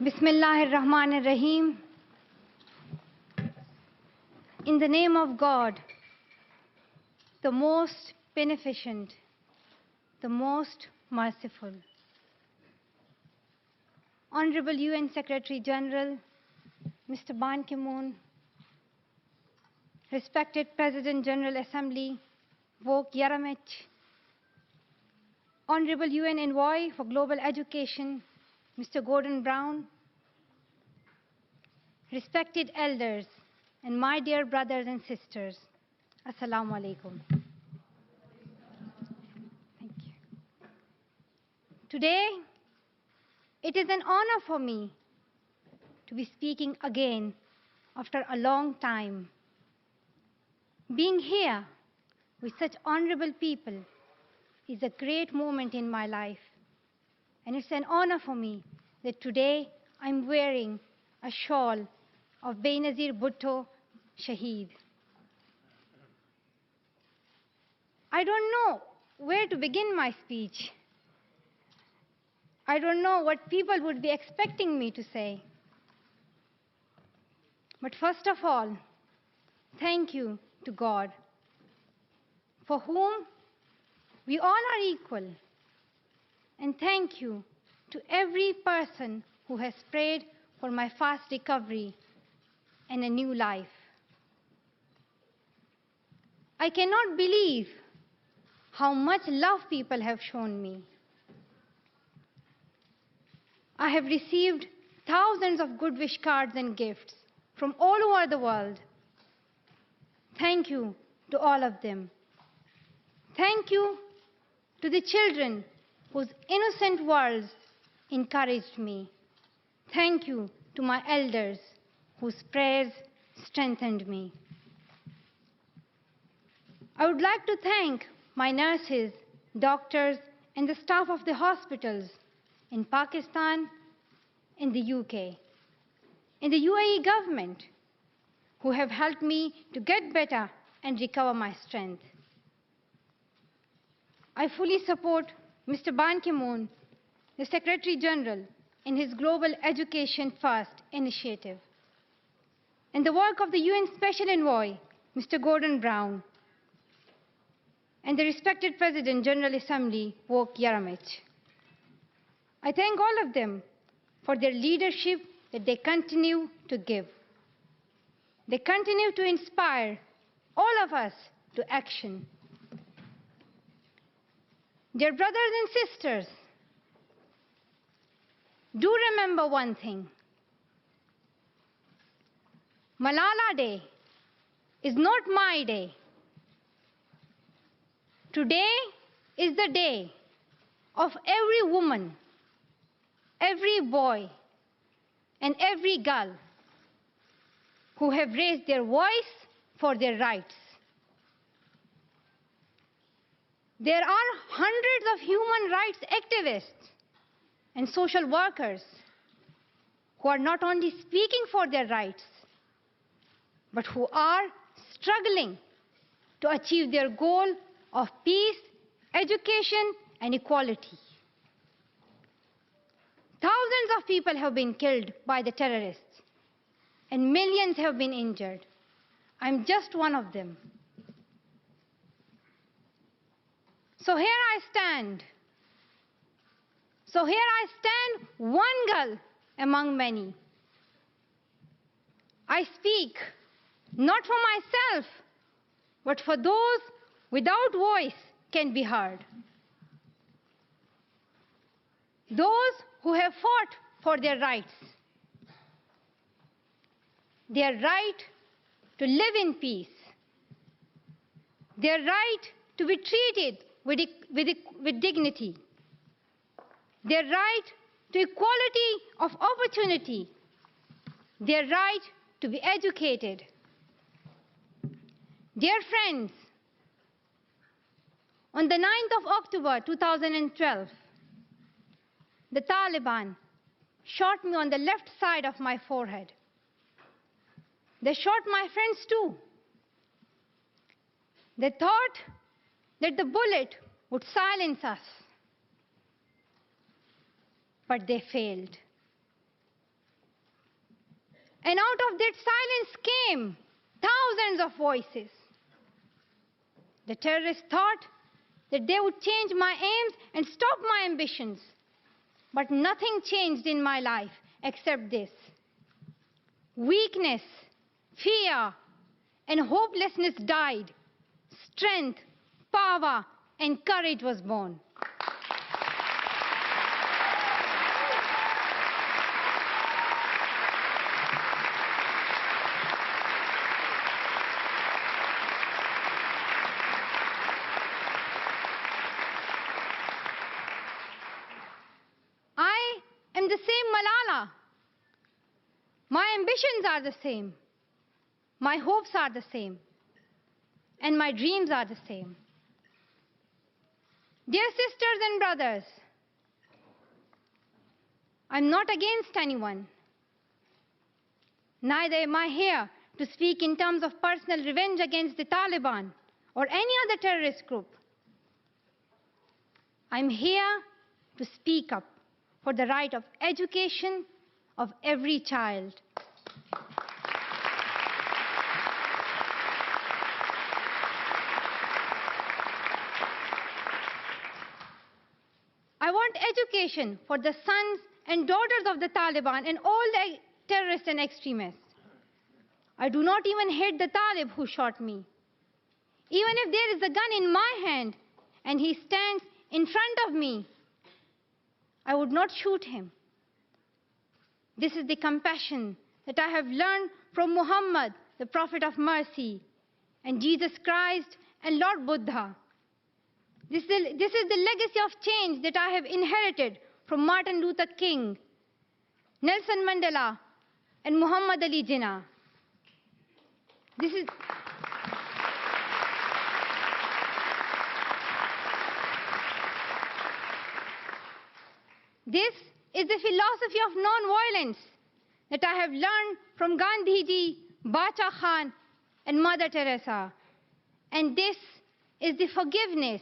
Bismillahir-Rahmanir-Rahim. In the name of God, the most beneficent, the most merciful. Honorable UN Secretary General, Mr. Ban Ki-moon, respected President General Assembly, Vok Yaramich, Honorable UN Envoy for Global Education, Mr. Gordon Brown, respected elders, and my dear brothers and sisters, Assalamu alaikum. Thank you. Today, it is an honor for me to be speaking again after a long time. Being here with such honorable people is a great moment in my life. And it's an honor for me that today I'm wearing a shawl of Benazir Bhutto Shaheed. I don't know where to begin my speech. I don't know what people would be expecting me to say. But first of all, thank you to God, for whom we all are equal. And thank you to every person who has prayed for my fast recovery and a new life. I cannot believe how much love people have shown me. I have received thousands of good wish cards and gifts from all over the world. Thank you to all of them. Thank you to the children whose innocent words encouraged me. Thank you to my elders whose prayers strengthened me. I would like to thank my nurses, doctors, and the staff of the hospitals in Pakistan, in the UK, in the UAE government, who have helped me to get better and recover my strength. I fully support Mr. Ban Ki-moon, the Secretary General, in his Global Education First initiative, and the work of the UN Special Envoy, Mr. Gordon Brown, and the respected President General Assembly, Vok Yaramich. I thank all of them for their leadership that they continue to give. They continue to inspire all of us to action. Dear brothers and sisters, do remember one thing. Malala Day is not my day. Today is the day of every woman, every boy, and every girl who have raised their voice for their rights. There are hundreds of human rights activists and social workers who are not only speaking for their rights, but who are struggling to achieve their goal of peace, education, and equality. Thousands of people have been killed by the terrorists, and millions have been injured. I'm just one of them. So here I stand. One girl among many. I speak not for myself, but for those without voice can be heard. Those who have fought for their rights. Their right to live in peace. Their right to be treated with dignity. Their right to equality of opportunity. Their right to be educated. Dear friends, on the 9th of October 2012, the Taliban shot me on the left side of my forehead. They shot my friends too. They thought that the bullet would silence us. But they failed. And out of that silence came thousands of voices. The terrorists thought that they would change my aims and stop my ambitions. But nothing changed in my life except this. Weakness, fear, and hopelessness died. Strength, power, and courage was born. I am the same Malala. My ambitions are the same. My hopes are the same. And my dreams are the same. Dear sisters and brothers, I'm not against anyone. Neither am I here to speak in terms of personal revenge against the Taliban or any other terrorist group. I'm here to speak up for the right of education of every child. I want education for the sons and daughters of the Taliban and all the terrorists and extremists. I do not even hate the Talib who shot me. Even if there is a gun in my hand and he stands in front of me, I would not shoot him. This is the compassion that I have learned from Muhammad, the Prophet of Mercy, and Jesus Christ and Lord Buddha. This is the legacy of change that I have inherited from Martin Luther King, Nelson Mandela, and Muhammad Ali Jinnah. This is the philosophy of non-violence that I have learned from Gandhiji, Bacha Khan, and Mother Teresa. And this is the forgiveness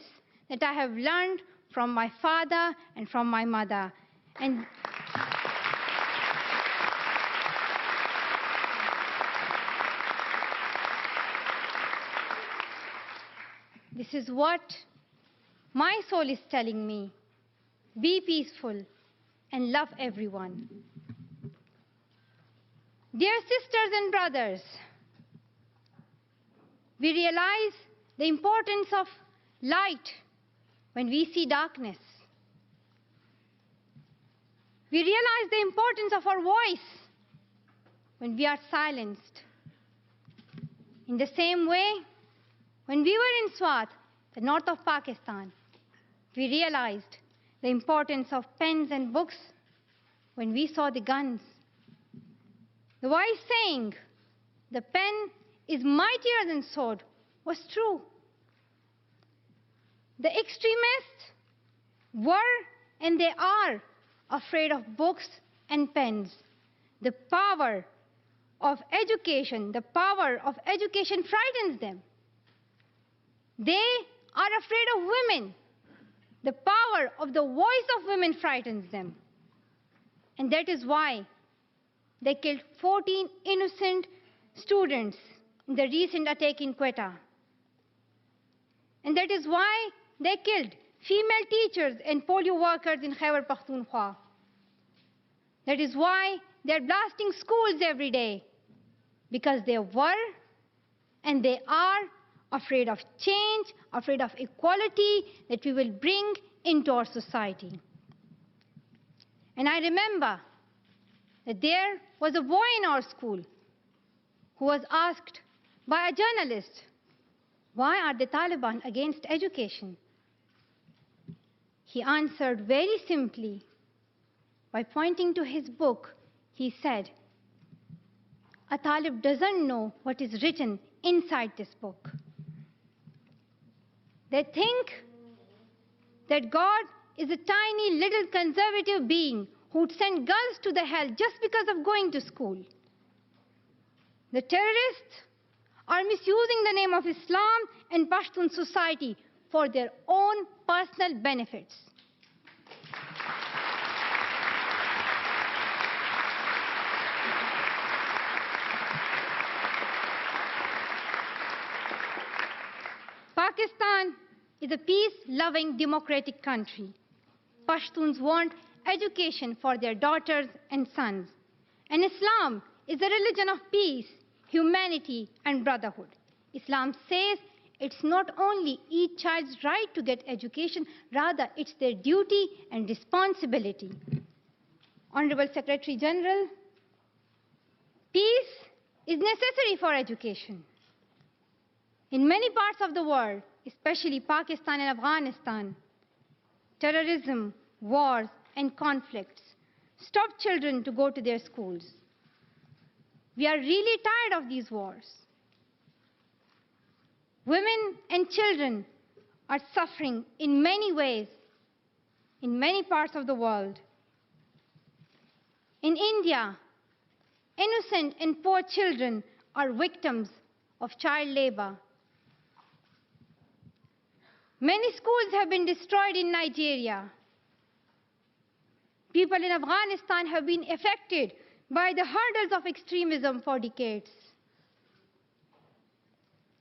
that I have learned from my father and from my mother. And this is what my soul is telling me. Be peaceful and love everyone. Dear sisters and brothers, we realize the importance of light when we see darkness. We realize the importance of our voice when we are silenced. In the same way, when we were in Swat, the north of Pakistan, we realized the importance of pens and books when we saw the guns. The wise saying, the pen is mightier than sword, was true. The extremists were and they are afraid of books and pens. The power of education frightens them. They are afraid of women. The power of the voice of women frightens them. And that is why they killed 14 innocent students in the recent attack in Quetta. And that is why they killed female teachers and polio workers in Khyber Pakhtunkhwa. That is why they're blasting schools every day, because they were and they are afraid of change, afraid of equality that we will bring into our society. And I remember that there was a boy in our school who was asked by a journalist, why are the Taliban against education? He answered very simply by pointing to his book. He said, a Talib doesn't know what is written inside this book. They think that God is a tiny little conservative being who would send girls to the hell just because of going to school. The terrorists are misusing the name of Islam and Pashtun society for their own personal benefits. is a peace-loving democratic country. Pashtuns want education for their daughters and sons. And Islam is a religion of peace, humanity, and brotherhood. Islam says it's not only each child's right to get education, rather it's their duty and responsibility. Honorable Secretary General, peace is necessary for education. In many parts of the world, especially Pakistan and Afghanistan, terrorism, wars, and conflicts stop children to go to their schools. We are really tired of these wars. Women and children are suffering in many ways in many parts of the world. In India, innocent and poor children are victims of child labor. Many schools have been destroyed in Nigeria. People in Afghanistan have been affected by the hurdles of extremism for decades.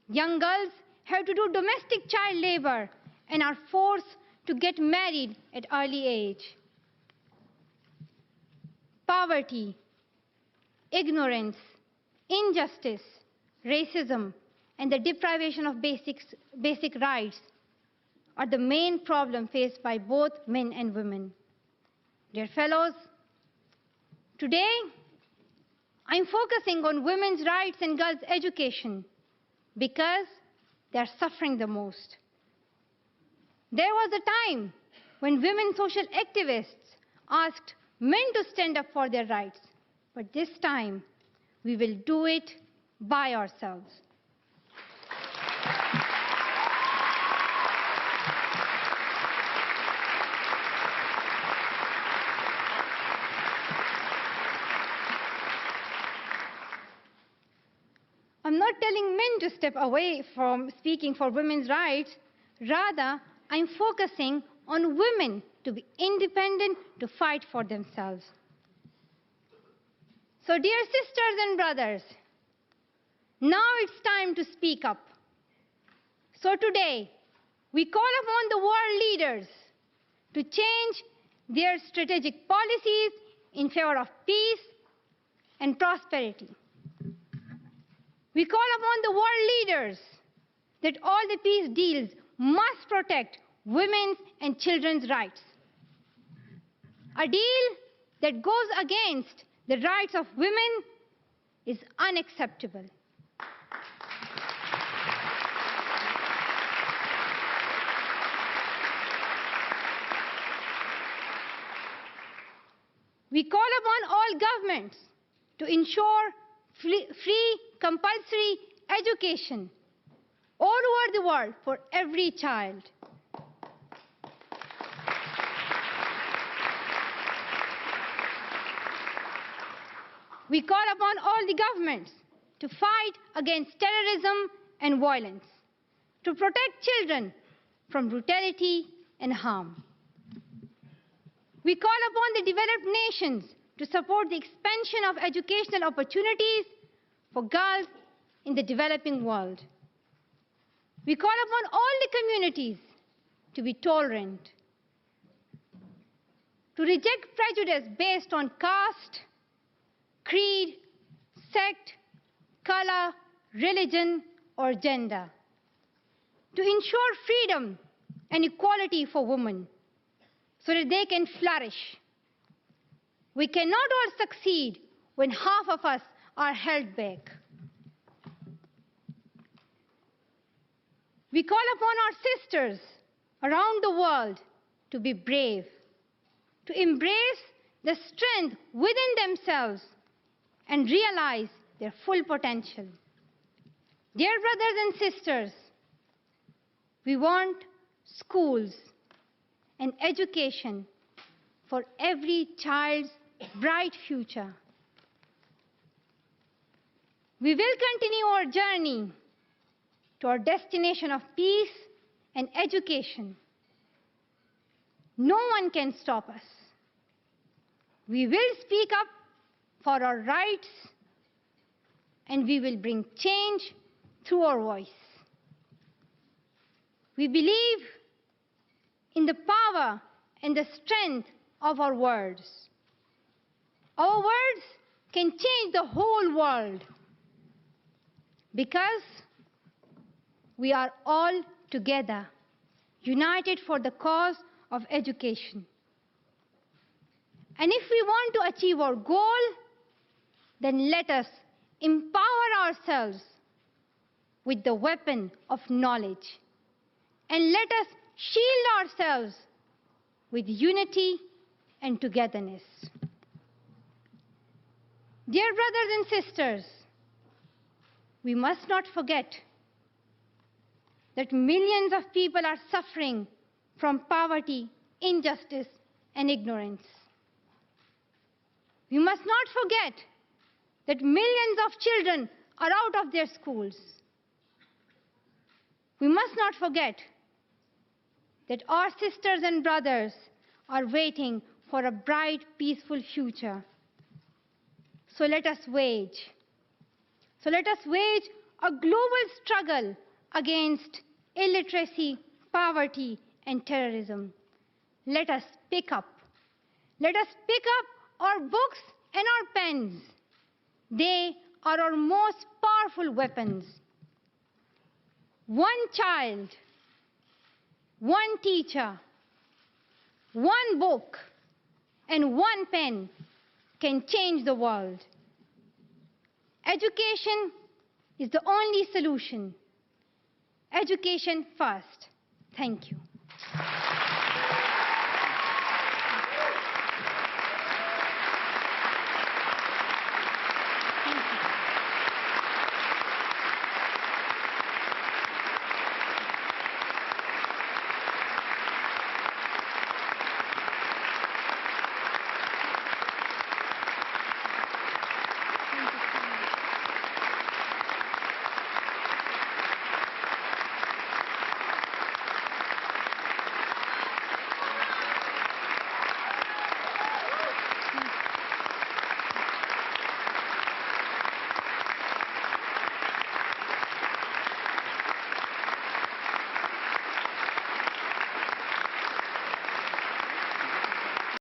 Young girls have to do domestic child labor and are forced to get married at early age. Poverty, ignorance, injustice, racism, and the deprivation of basic rights are the main problem faced by both men and women. Dear fellows, today I'm focusing on women's rights and girls' education because they're suffering the most. There was a time when women social activists asked men to stand up for their rights, but this time we will do it by ourselves. I'm not telling men to step away from speaking for women's rights. Rather, I'm focusing on women to be independent, to fight for themselves. So, dear sisters and brothers, now it's time to speak up. So today, we call upon the world leaders to change their strategic policies in favor of peace and prosperity. We call upon the world leaders that all the peace deals must protect women's and children's rights. A deal that goes against the rights of women is unacceptable. We call upon all governments to ensure free, compulsory education all over the world for every child. We call upon all the governments to fight against terrorism and violence, to protect children from brutality and harm. We call upon the developed nations to support the expansion of educational opportunities for girls in the developing world. We call upon all the communities to be tolerant, to reject prejudice based on caste, creed, sect, color, religion, or gender, to ensure freedom and equality for women so that they can flourish. We cannot all succeed when half of us are held back. We call upon our sisters around the world to be brave, to embrace the strength within themselves and realize their full potential. Dear brothers and sisters, we want schools and education for every child's bright future. We will continue our journey to our destination of peace and education. No one can stop us. We will speak up for our rights, and we will bring change through our voice. We believe in the power and the strength of our words. Our words can change the whole world because we are all together, united for the cause of education. And if we want to achieve our goal, then let us empower ourselves with the weapon of knowledge. And let us shield ourselves with unity and togetherness. Dear brothers and sisters, we must not forget that millions of people are suffering from poverty, injustice, and ignorance. We must not forget that millions of children are out of their schools. We must not forget that our sisters and brothers are waiting for a bright, peaceful future. So let us wage a global struggle against illiteracy, poverty, and terrorism. Let us pick up our books and our pens. They are our most powerful weapons. One child, one teacher, one book, and one pen can change the world. Education is the only solution. Education first. Thank you.